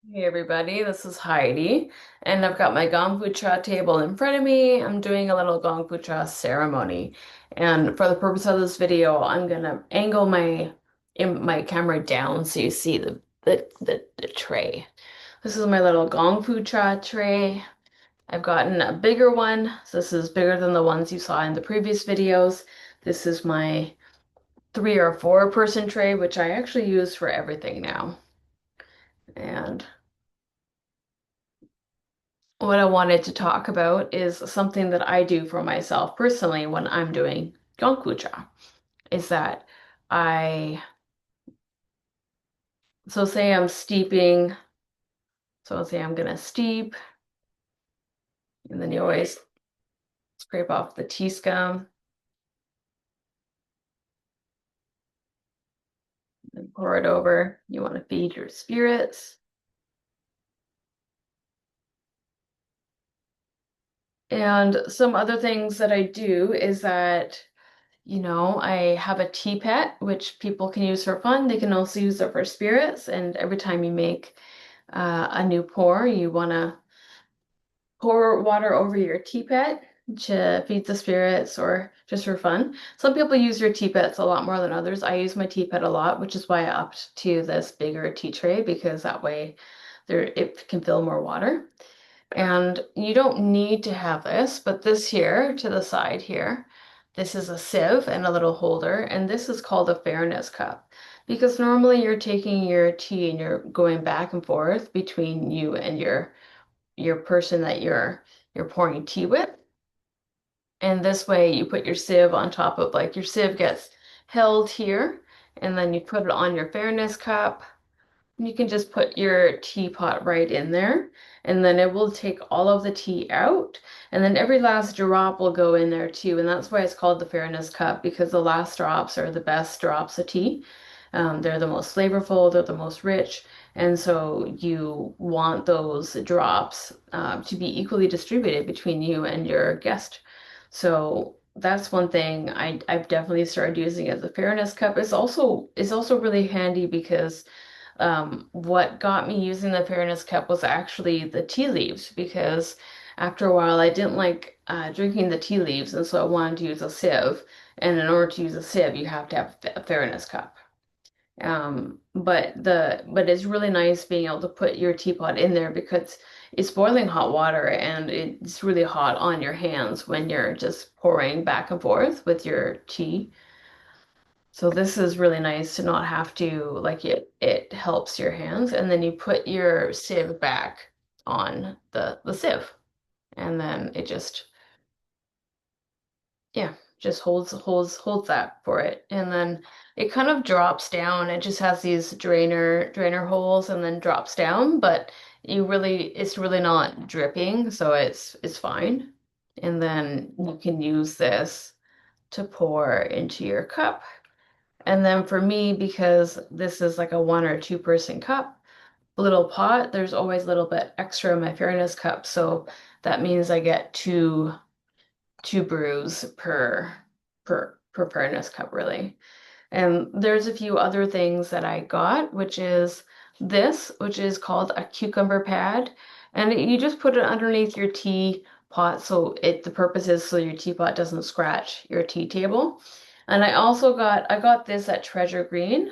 Hey everybody, this is Heidi, and I've got my Gongpucha table in front of me. I'm doing a little Gongpucha ceremony, and for the purpose of this video, I'm gonna angle my camera down so you see the tray. This is my little Gongpucha tray. I've gotten a bigger one. So this is bigger than the ones you saw in the previous videos. This is my 3 or 4 person tray, which I actually use for everything now. And what I wanted to talk about is something that I do for myself personally when I'm doing Gongpucha. Is that I, so say I'm steeping, so I'll say I'm gonna steep, and then you always scrape off the tea scum and pour it over. You want to feed your spirits. And some other things that I do is that, I have a tea pet, which people can use for fun. They can also use it for spirits. And every time you make a new pour, you want to pour water over your teapot to feed the spirits or just for fun. Some people use your teapots a lot more than others. I use my teapot a lot, which is why I upped to this bigger tea tray because that way it can fill more water. And you don't need to have this, but this here to the side here, this is a sieve and a little holder, and this is called a fairness cup. Because normally you're taking your tea and you're going back and forth between you and your person that you're pouring tea with. And this way you put your sieve on top of like your sieve gets held here, and then you put it on your fairness cup. You can just put your teapot right in there, and then it will take all of the tea out, and then every last drop will go in there too. And that's why it's called the fairness cup, because the last drops are the best drops of tea. They're the most flavorful, they're the most rich, and so you want those drops to be equally distributed between you and your guest. So that's one thing I've definitely started using as a fairness cup. It's also really handy because what got me using the fairness cup was actually the tea leaves because after a while I didn't like drinking the tea leaves, and so I wanted to use a sieve. And in order to use a sieve, you have to have a fairness cup. But it's really nice being able to put your teapot in there because it's boiling hot water and it's really hot on your hands when you're just pouring back and forth with your tea. So this is really nice to not have to like it helps your hands, and then you put your sieve back on the sieve, and then it just, yeah, just holds that for it. And then it kind of drops down. It just has these drainer holes and then drops down, but it's really not dripping, so it's fine. And then you can use this to pour into your cup. And then for me, because this is like a 1 or 2 person cup, little pot, there's always a little bit extra in my fairness cup. So that means I get two brews per fairness cup, really. And there's a few other things that I got, which is this, which is called a cucumber pad. And you just put it underneath your tea pot so the purpose is so your teapot doesn't scratch your tea table. And I got this at Treasure Green.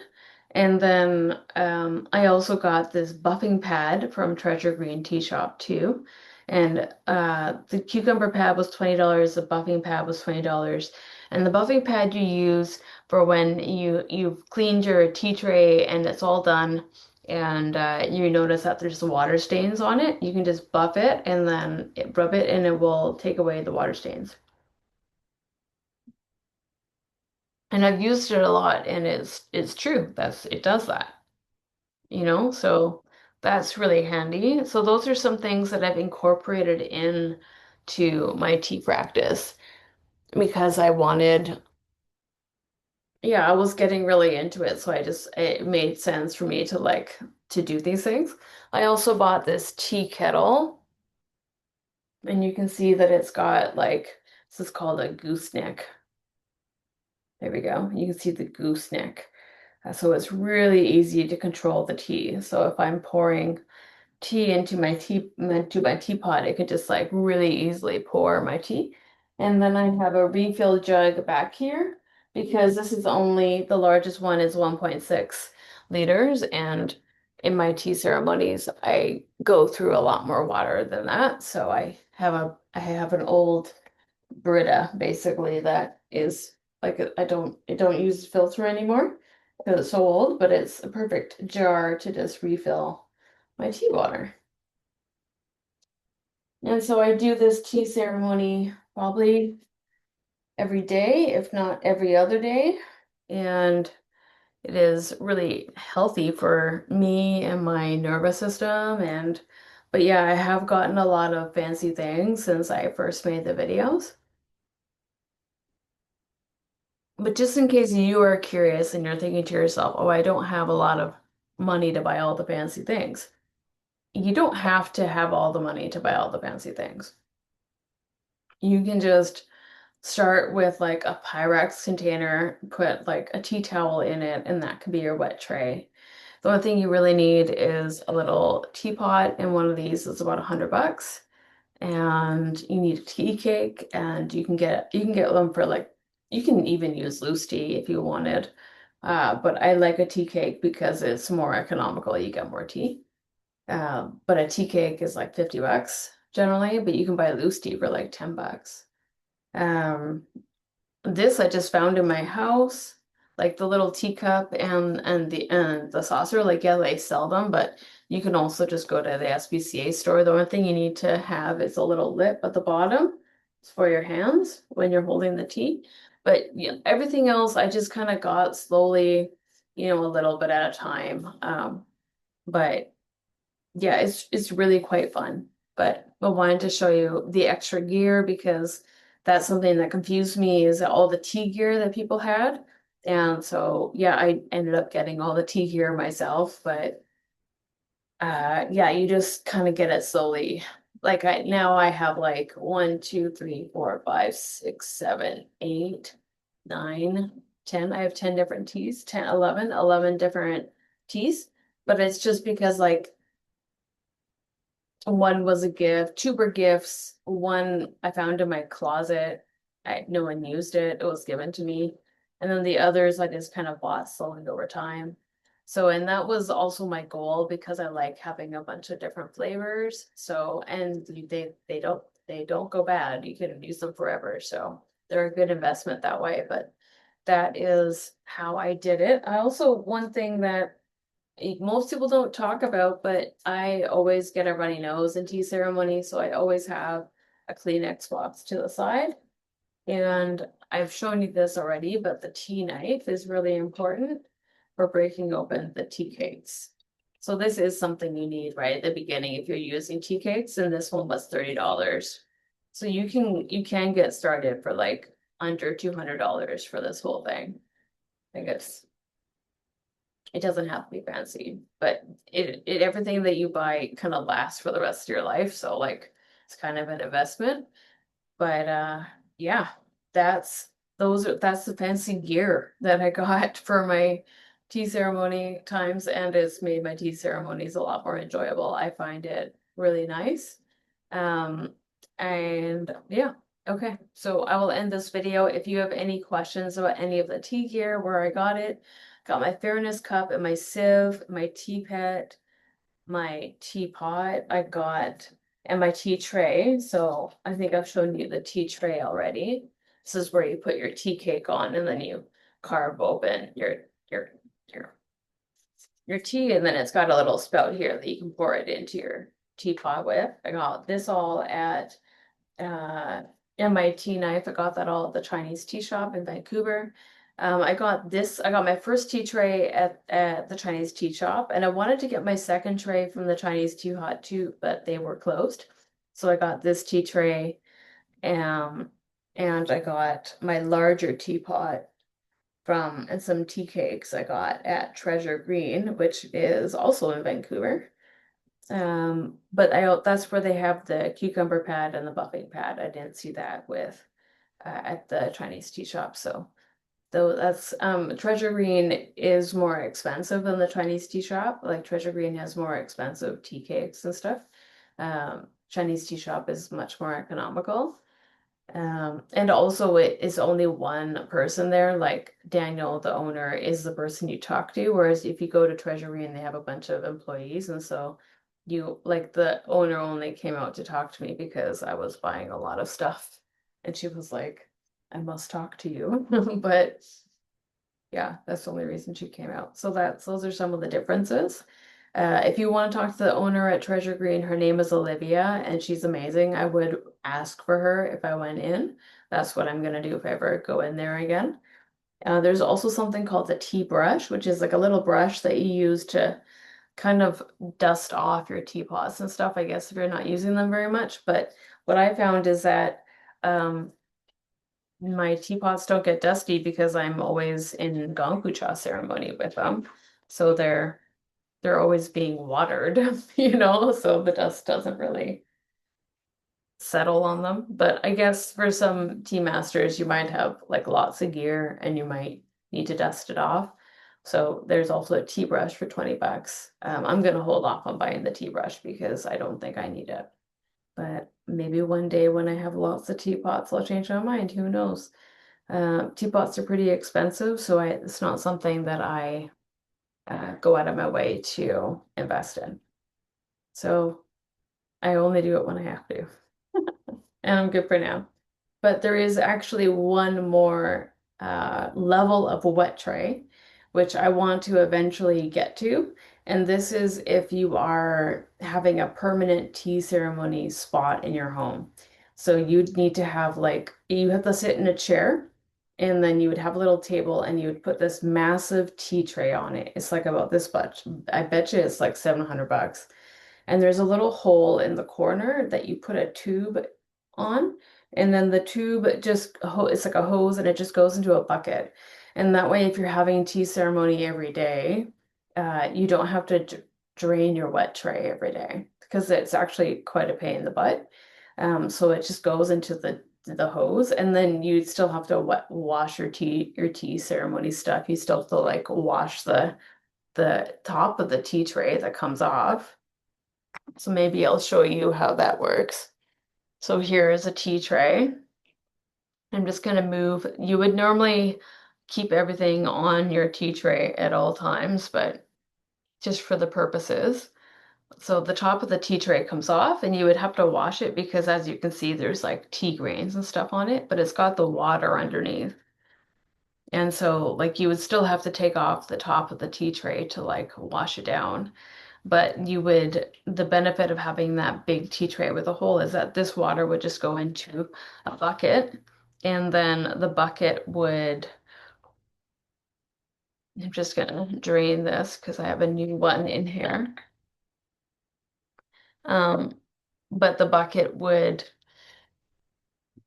And then I also got this buffing pad from Treasure Green Tea Shop too. And the cucumber pad was $20, the buffing pad was $20. And the buffing pad you use for when you've cleaned your tea tray and it's all done and you notice that there's the water stains on it, you can just buff it and then rub it and it will take away the water stains. And I've used it a lot and it's true. It does that, so that's really handy. So those are some things that I've incorporated in to my tea practice because I was getting really into it, so it made sense for me to do these things. I also bought this tea kettle, and you can see that it's got this is called a gooseneck. There we go. You can see the gooseneck. So it's really easy to control the tea. So if I'm pouring tea into my teapot, I could just like really easily pour my tea. And then I have a refill jug back here because this is only the largest one is 1.6 liters, and in my tea ceremonies I go through a lot more water than that. So I have an old Brita basically that is like I don't use filter anymore because it's so old, but it's a perfect jar to just refill my tea water. And so I do this tea ceremony probably every day, if not every other day. And it is really healthy for me and my nervous system. But yeah, I have gotten a lot of fancy things since I first made the videos. But just in case you are curious and you're thinking to yourself, oh, I don't have a lot of money to buy all the fancy things. You don't have to have all the money to buy all the fancy things. You can just start with like a Pyrex container, put like a tea towel in it, and that could be your wet tray. The only thing you really need is a little teapot, and one of these is about $100. And you need a tea cake, and you can get them for like you can even use loose tea if you wanted. But I like a tea cake because it's more economical. You get more tea. But a tea cake is like $50 generally, but you can buy loose tea for like $10. Um, this I just found in my house, like the little teacup and the saucer. Like yeah, they sell them, but you can also just go to the SPCA store. The only thing you need to have is a little lip at the bottom for your hands when you're holding the tea. But yeah, everything else I just kind of got slowly, a little bit at a time. But yeah, it's really quite fun. But I wanted to show you the extra gear because that's something that confused me is all the tea gear that people had. And so yeah, I ended up getting all the tea gear myself, but yeah, you just kind of get it slowly. Like I have like 1, 2, 3, 4, 5, 6, 7, 8, 9, 10. I have 10 different teas, 10, 11 different teas. But it's just because like one was a gift, two were gifts. One I found in my closet. No one used it. It was given to me. And then the others I just kind of bought slowly over time. So, and that was also my goal because I like having a bunch of different flavors. So, and they don't go bad. You can use them forever. So they're a good investment that way. But that is how I did it. I also, one thing that most people don't talk about, but I always get a runny nose in tea ceremony, so I always have a Kleenex box to the side. And I've shown you this already, but the tea knife is really important for breaking open the tea cakes. So this is something you need right at the beginning if you're using tea cakes, and this one was $30. So you can get started for like under $200 for this whole thing. I guess it doesn't have to be fancy, but it everything that you buy kind of lasts for the rest of your life. So like it's kind of an investment. But yeah, that's that's the fancy gear that I got for my tea ceremony times, and it's made my tea ceremonies a lot more enjoyable. I find it really nice. Um, and yeah, okay. So I will end this video. If you have any questions about any of the tea gear, where I got my fairness cup and my sieve, my teapot, my teapot, and my tea tray. So I think I've shown you the tea tray already. This is where you put your tea cake on and then you carve open your your your tea, and then it's got a little spout here that you can pour it into your teapot with. I got this all at uh and my tea knife. I got that all at the Chinese tea shop in Vancouver. I got my first tea tray at the Chinese tea shop, and I wanted to get my second tray from the Chinese tea hut too, but they were closed. So I got this tea tray, um, and I got my larger teapot from and some tea cakes I got at Treasure Green, which is also in Vancouver. But that's where they have the cucumber pad and the buffing pad. I didn't see that with at the Chinese tea shop. So Though that's Treasure Green is more expensive than the Chinese tea shop. Like Treasure Green has more expensive tea cakes and stuff. Chinese tea shop is much more economical. And also it is only one person there. Like Daniel, the owner, is the person you talk to. Whereas if you go to Treasure Green, they have a bunch of employees, and so you like the owner only came out to talk to me because I was buying a lot of stuff, and she was like, "I must talk to you," but. Yeah, that's the only reason she came out. So those are some of the differences. If you want to talk to the owner at Treasure Green, her name is Olivia and she's amazing. I would ask for her if I went in. That's what I'm gonna do if I ever go in there again. There's also something called the tea brush, which is like a little brush that you use to kind of dust off your teapots and stuff, I guess, if you're not using them very much. But what I found is that um, my teapots don't get dusty because I'm always in gong ceremony with them. So they're always being watered, so the dust doesn't really settle on them. But I guess for some tea masters, you might have like lots of gear and you might need to dust it off. So there's also a tea brush for 20 bucks. I'm gonna hold off on buying the tea brush because I don't think I need it. But maybe one day when I have lots of teapots, I'll change my mind. Who knows? Teapots are pretty expensive, so it's not something that I go out of my way to invest in. So I only do it when I have to, and I'm good for now. But there is actually one more level of wet tray, which I want to eventually get to. And this is if you are having a permanent tea ceremony spot in your home. So you'd need to have like, you have to sit in a chair, and then you would have a little table and you would put this massive tea tray on it. It's like about this much. I bet you it's like 700 bucks. And there's a little hole in the corner that you put a tube on, and then the tube just it's like a hose and it just goes into a bucket. And that way, if you're having tea ceremony every day, you don't have to drain your wet tray every day because it's actually quite a pain in the butt. So it just goes into the hose, and then you still have to wash your tea ceremony stuff. You still have to like wash the top of the tea tray that comes off. So maybe I'll show you how that works. So here is a tea tray. I'm just going to move. You would normally keep everything on your tea tray at all times, but just for the purposes. So the top of the tea tray comes off and you would have to wash it because as you can see, there's like tea grains and stuff on it, but it's got the water underneath. And so like you would still have to take off the top of the tea tray to like wash it down. But the benefit of having that big tea tray with a hole is that this water would just go into a bucket, and then the bucket would, I'm just gonna drain this because I have a new one in here. Um, but the bucket would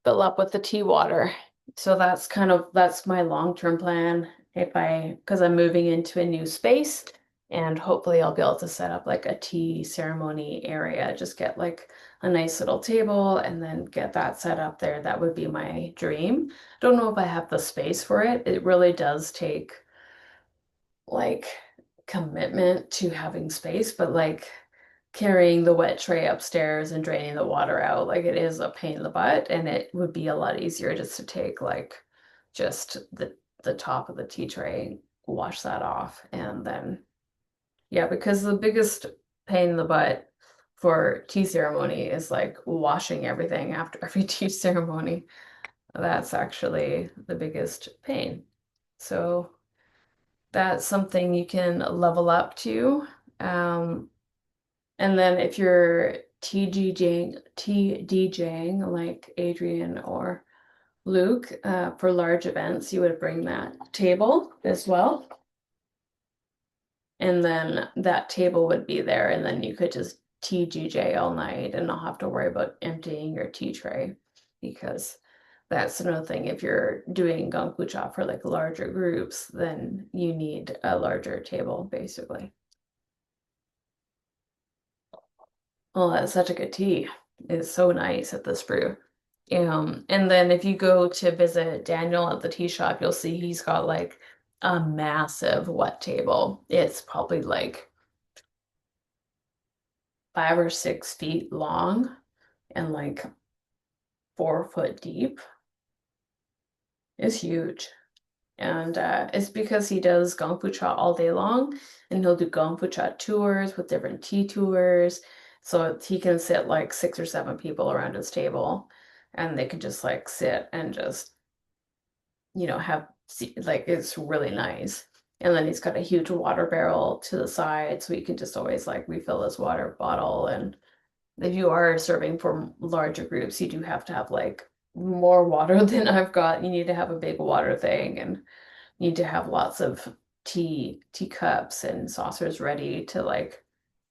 fill up with the tea water. So that's my long-term plan because I'm moving into a new space and hopefully I'll be able to set up like a tea ceremony area, just get like a nice little table and then get that set up there. That would be my dream. Don't know if I have the space for it. It really does take like commitment to having space, but like carrying the wet tray upstairs and draining the water out, like it is a pain in the butt, and it would be a lot easier just to take like just the top of the tea tray, wash that off, and then yeah, because the biggest pain in the butt for tea ceremony is like washing everything after every tea ceremony. That's actually the biggest pain. So that's something you can level up to. Um, and then if you're TDJing like Adrian or Luke, for large events, you would bring that table as well. And then that table would be there, and then you could just TGJ all night and not have to worry about emptying your tea tray because that's another thing. If you're doing gongpucha for like larger groups, then you need a larger table, basically. Oh, that's such a good tea. It's so nice at this brew. And then if you go to visit Daniel at the tea shop, you'll see he's got like a massive wet table. It's probably like 5 or 6 feet long and like 4 foot deep. It's huge. And it's because he does Gong Fu Cha all day long, and he'll do Gong Fu Cha tours with different tea tours. So he can sit like 6 or 7 people around his table, and they can just like sit and just, have like it's really nice. And then he's got a huge water barrel to the side, so he can just always like refill his water bottle. And if you are serving for larger groups, you do have to have like more water than I've got. You need to have a big water thing and need to have lots of teacups and saucers ready to like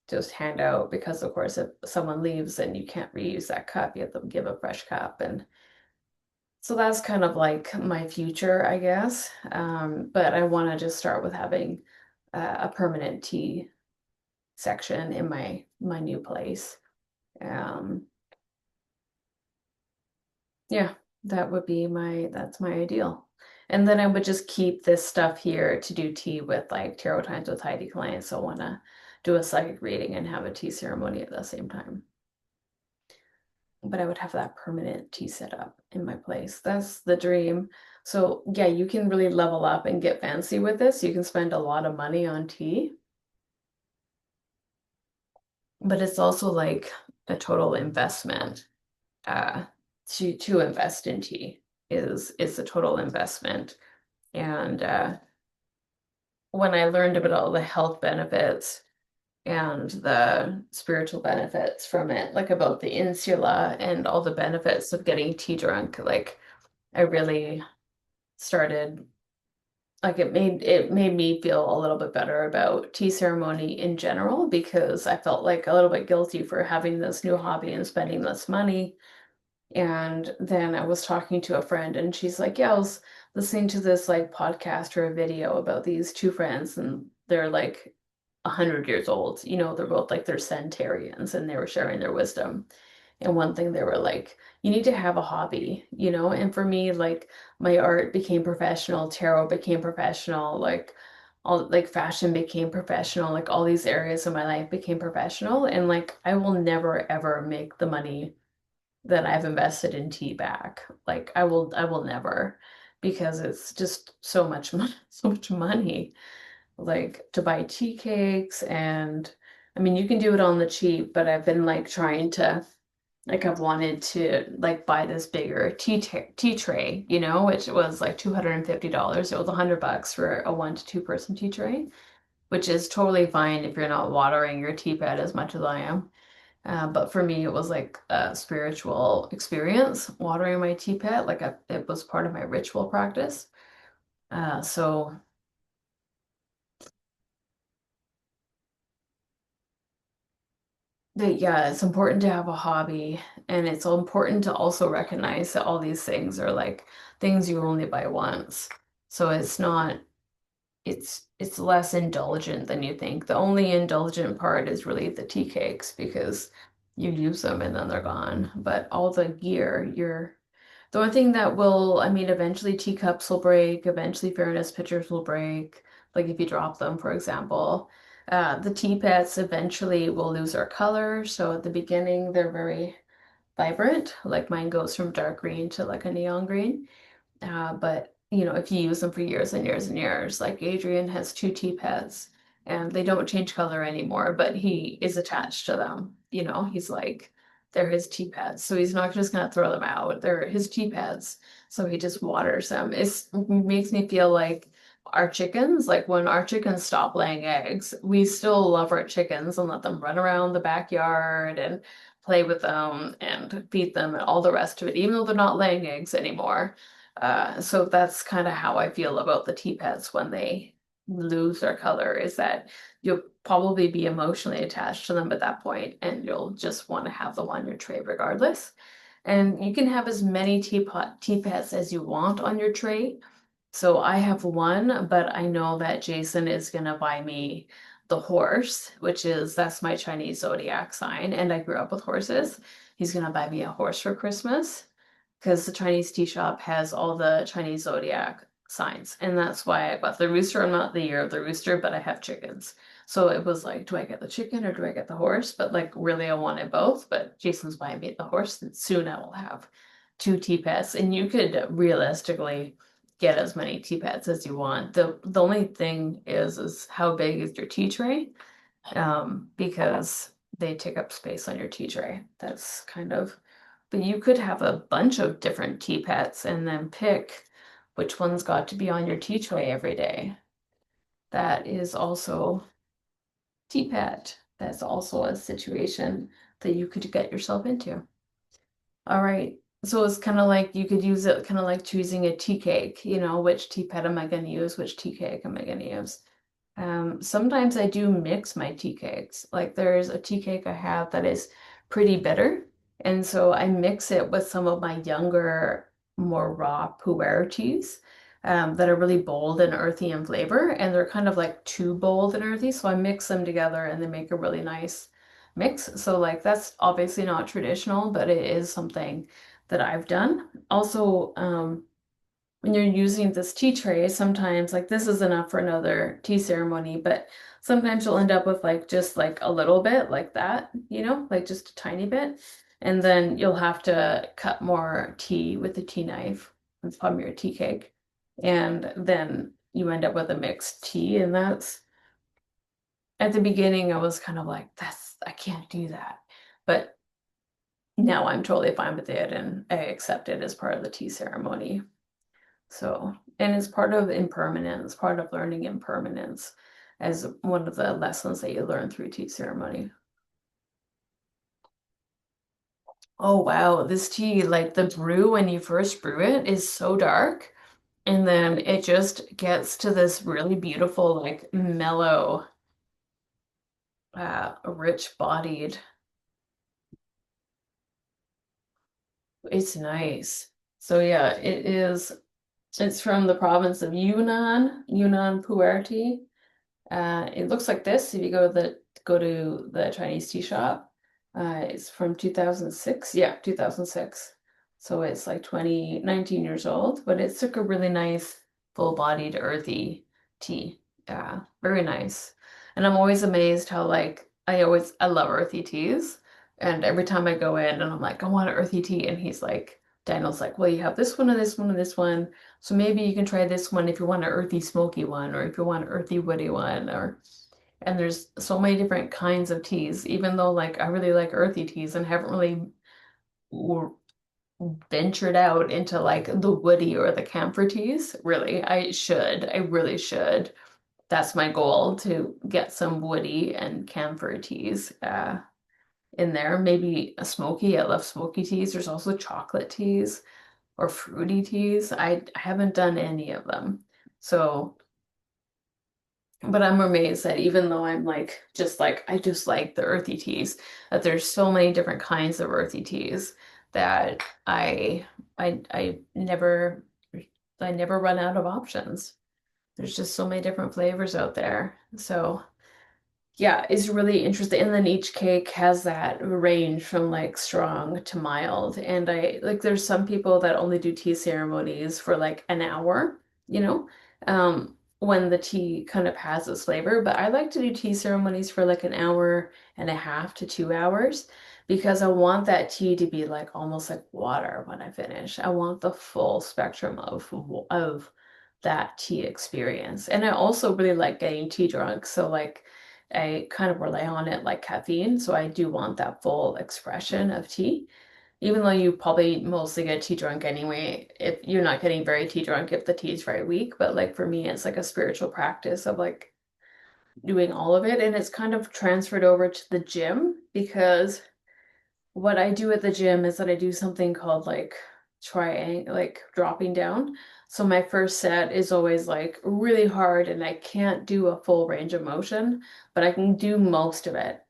just hand out because of course if someone leaves then you can't reuse that cup. You have to give a fresh cup. And so that's kind of like my future, I guess. But I want to just start with having a permanent tea section in my new place. Um, Yeah, that's my ideal. And then I would just keep this stuff here to do tea with like tarot times with Heidi clients. So I want to do a psychic reading and have a tea ceremony at the same time. But I would have that permanent tea set up in my place. That's the dream. So yeah, you can really level up and get fancy with this. You can spend a lot of money on tea, but it's also like a total investment. Uh, to invest in tea is a total investment. And when I learned about all the health benefits and the spiritual benefits from it, like about the insula and all the benefits of getting tea drunk, like I really started like it made me feel a little bit better about tea ceremony in general because I felt like a little bit guilty for having this new hobby and spending this money. And then I was talking to a friend, and she's like, "Yeah, I was listening to this like podcast or a video about these two friends, and they're like 100 years old. They're both like they're centenarians, and they were sharing their wisdom. And one thing they were like, you need to have a hobby. And for me, like my art became professional, tarot became professional, like all like fashion became professional, like all these areas of my life became professional, and like I will never ever make the money." That I've invested in tea back. Like I will never because it's just so much money, so much money. Like to buy tea cakes and I mean you can do it on the cheap, but I've been like trying to like I've wanted to like buy this bigger tea tray, which was like $250. It was $100 for a 1 to 2 person tea tray, which is totally fine if you're not watering your tea pad as much as I am. But for me, it was like a spiritual experience, watering my tea pet. Like it was part of my ritual practice. So yeah, it's important to have a hobby, and it's important to also recognize that all these things are like things you only buy once. So it's less indulgent than you think. The only indulgent part is really the tea cakes because you use them and then they're gone. But all the gear, the only thing that will, I mean, eventually teacups will break, eventually fairness pitchers will break, like if you drop them, for example. The teapots eventually will lose their color. So at the beginning, they're very vibrant. Like mine goes from dark green to like a neon green. But if you use them for years and years and years, like Adrian has two teapots and they don't change color anymore, but he is attached to them. He's like, they're his teapots. So he's not just gonna throw them out. They're his teapots. So he just waters them. It makes me feel like our chickens, like when our chickens stop laying eggs, we still love our chickens and let them run around the backyard and play with them and feed them and all the rest of it, even though they're not laying eggs anymore. So that's kind of how I feel about the tea pets when they lose their color, is that you'll probably be emotionally attached to them at that point, and you'll just want to have them on your tray regardless. And you can have as many tea pets as you want on your tray. So I have one, but I know that Jason is gonna buy me the horse, that's my Chinese zodiac sign, and I grew up with horses. He's gonna buy me a horse for Christmas. because the Chinese tea shop has all the Chinese zodiac signs. And that's why I got the rooster. I'm not the year of the rooster, but I have chickens. So it was like, do I get the chicken or do I get the horse? But like, really, I wanted both. But Jason's buying me the horse, and soon I will have two tea pets. And you could realistically get as many tea pets as you want. The only thing is how big is your tea tray? Because they take up space on your tea tray. That's kind of, but you could have a bunch of different tea pets and then pick which one's got to be on your tea tray every day. That is also tea pet. That's also a situation that you could get yourself into. All right. So it's kind of like you could use it kind of like choosing a tea cake, which tea pet am I going to use? Which tea cake am I going to use? Sometimes I do mix my tea cakes. Like there's a tea cake I have that is pretty bitter. And so I mix it with some of my younger, more raw pu'er teas that are really bold and earthy in flavor. And they're kind of like too bold and earthy. So I mix them together and they make a really nice mix. So like that's obviously not traditional, but it is something that I've done. Also, when you're using this tea tray, sometimes like this is enough for another tea ceremony, but sometimes you'll end up with like just like a little bit like that, like just a tiny bit. And then you'll have to cut more tea with the tea knife from your tea cake. And then you end up with a mixed tea. And that's at the beginning, I was kind of like, I can't do that. But now I'm totally fine with it and I accept it as part of the tea ceremony. So, and it's part of impermanence, part of learning impermanence as one of the lessons that you learn through tea ceremony. Oh wow, this tea, like the brew when you first brew it is so dark, and then it just gets to this really beautiful, like mellow, rich bodied. It's nice. So yeah, it's from the province of Yunnan Pu'er tea. It looks like this if you go to the Chinese tea shop. It's from 2006. Yeah, 2006. So it's like 19 years old, but it's like a really nice full-bodied earthy tea. Yeah, very nice. And I'm always amazed how like I love earthy teas. And every time I go in and I'm like, I want an earthy tea, and Daniel's like, well, you have this one and this one and this one. So maybe you can try this one if you want an earthy smoky one, or if you want an earthy woody one, and there's so many different kinds of teas, even though like I really like earthy teas and haven't really w- ventured out into like the woody or the camphor teas. Really, I really should. That's my goal, to get some woody and camphor teas in there. Maybe a smoky. I love smoky teas. There's also chocolate teas or fruity teas. I haven't done any of them. So, but I'm amazed that even though I'm like I just like the earthy teas, that there's so many different kinds of earthy teas that I never run out of options. There's just so many different flavors out there. So yeah, it's really interesting. And then each cake has that range from like strong to mild. And there's some people that only do tea ceremonies for like an hour, when the tea kind of has its flavor. But I like to do tea ceremonies for like an hour and a half to 2 hours because I want that tea to be like almost like water when I finish. I want the full spectrum of that tea experience. And I also really like getting tea drunk. So like I kind of rely on it like caffeine, so I do want that full expression of tea. Even though you probably mostly get tea drunk anyway, if you're not getting very tea drunk if the tea is very weak. But like for me, it's like a spiritual practice of like doing all of it, and it's kind of transferred over to the gym because what I do at the gym is that I do something called like triangle, like dropping down. So my first set is always like really hard and I can't do a full range of motion, but I can do most of it.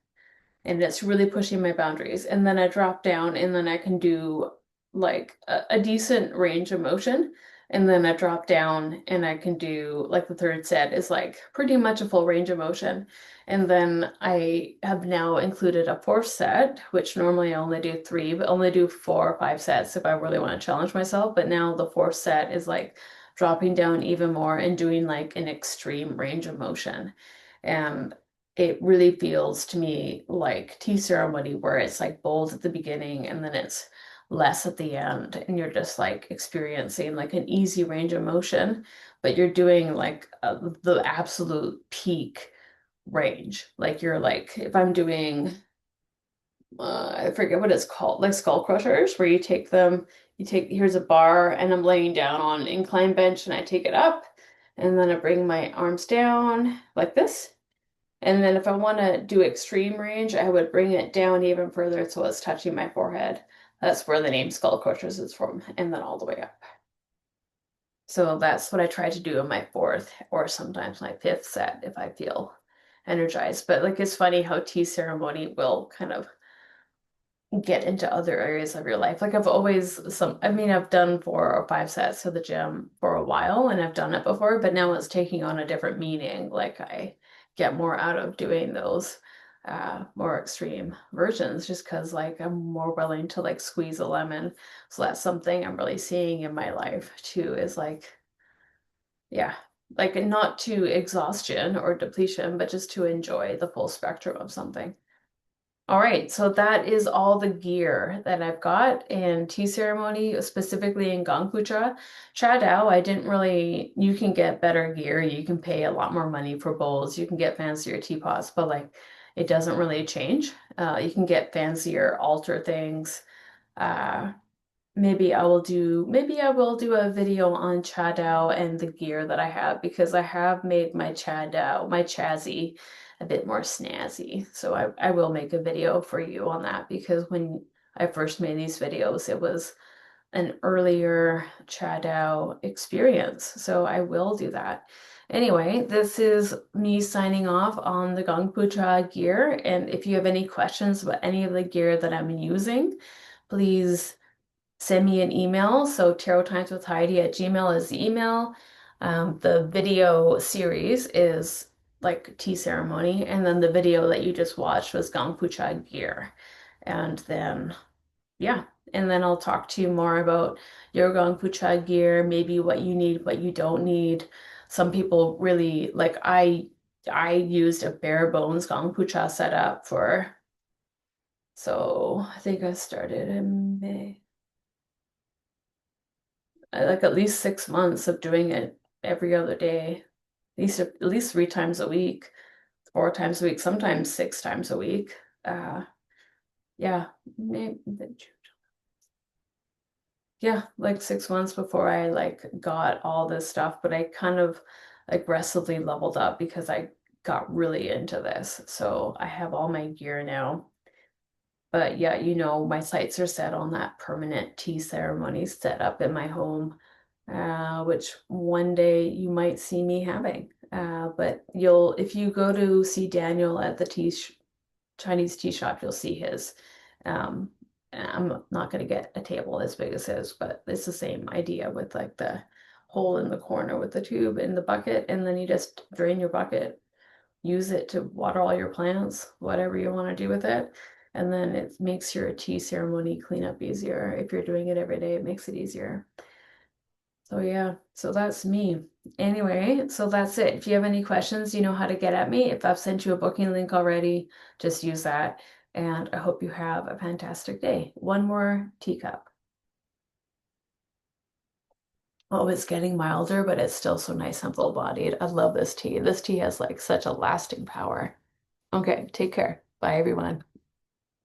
And it's really pushing my boundaries. And then I drop down and then I can do like a decent range of motion. And then I drop down and I can do like the third set is like pretty much a full range of motion. And then I have now included a fourth set, which normally I only do three, but only do 4 or 5 sets if I really want to challenge myself. But now the fourth set is like dropping down even more and doing like an extreme range of motion. And it really feels to me like tea ceremony where it's like bold at the beginning and then it's less at the end and you're just like experiencing like an easy range of motion, but you're doing like the absolute peak range. Like you're like if I'm doing I forget what it's called, like skull crushers, where you take here's a bar and I'm laying down on an incline bench and I take it up and then I bring my arms down like this. And then if I want to do extreme range, I would bring it down even further so it's touching my forehead. That's where the name skull crushers is from, and then all the way up. So that's what I try to do in my fourth or sometimes my fifth set if I feel energized. But like it's funny how tea ceremony will kind of get into other areas of your life. Like I've always I mean, I've done 4 or 5 sets to the gym for a while and I've done it before, but now it's taking on a different meaning. Like I get more out of doing those more extreme versions just because like I'm more willing to like squeeze a lemon. So that's something I'm really seeing in my life too, is like, yeah, like not to exhaustion or depletion, but just to enjoy the full spectrum of something. All right, so that is all the gear that I've got in tea ceremony, specifically in Gong Pucha. Cha Dao, I didn't really, you can get better gear. You can pay a lot more money for bowls. You can get fancier teapots, but like it doesn't really change. You can get fancier altar things. Uh, maybe I will do a video on Cha Dao and the gear that I have because I have made my Cha Dao, my Chazzy a bit more snazzy. So I will make a video for you on that because when I first made these videos, it was an earlier Cha Dao experience. So I will do that. Anyway, this is me signing off on the Gong Pucha gear. And if you have any questions about any of the gear that I'm using, please send me an email. So tarottimeswithheidi@gmail is the email. The video series is like tea ceremony, and then the video that you just watched was Gangpucha gear. And then yeah, and then I'll talk to you more about your Gangpucha gear, maybe what you need, what you don't need. Some people really like I used a bare bones Gangpucha setup for so I think I started in May. Like at least 6 months of doing it every other day, at least 3 times a week, 4 times a week, sometimes 6 times a week. Uh, yeah, maybe, yeah, like 6 months before I like got all this stuff, but I kind of aggressively leveled up because I got really into this. So I have all my gear now. But yeah, my sights are set on that permanent tea ceremony set up in my home, which one day you might see me having. But if you go to see Daniel at the Chinese tea shop, you'll see his. Um, I'm not going to get a table as big as his, but it's the same idea with like the hole in the corner with the tube in the bucket, and then you just drain your bucket, use it to water all your plants, whatever you want to do with it. And then it makes your tea ceremony cleanup easier. If you're doing it every day, it makes it easier. So yeah, so that's me. Anyway, so that's it. If you have any questions, you know how to get at me. If I've sent you a booking link already, just use that. And I hope you have a fantastic day. One more teacup. Oh, it's getting milder, but it's still so nice and full-bodied. I love this tea. This tea has like such a lasting power. Okay, take care. Bye, everyone.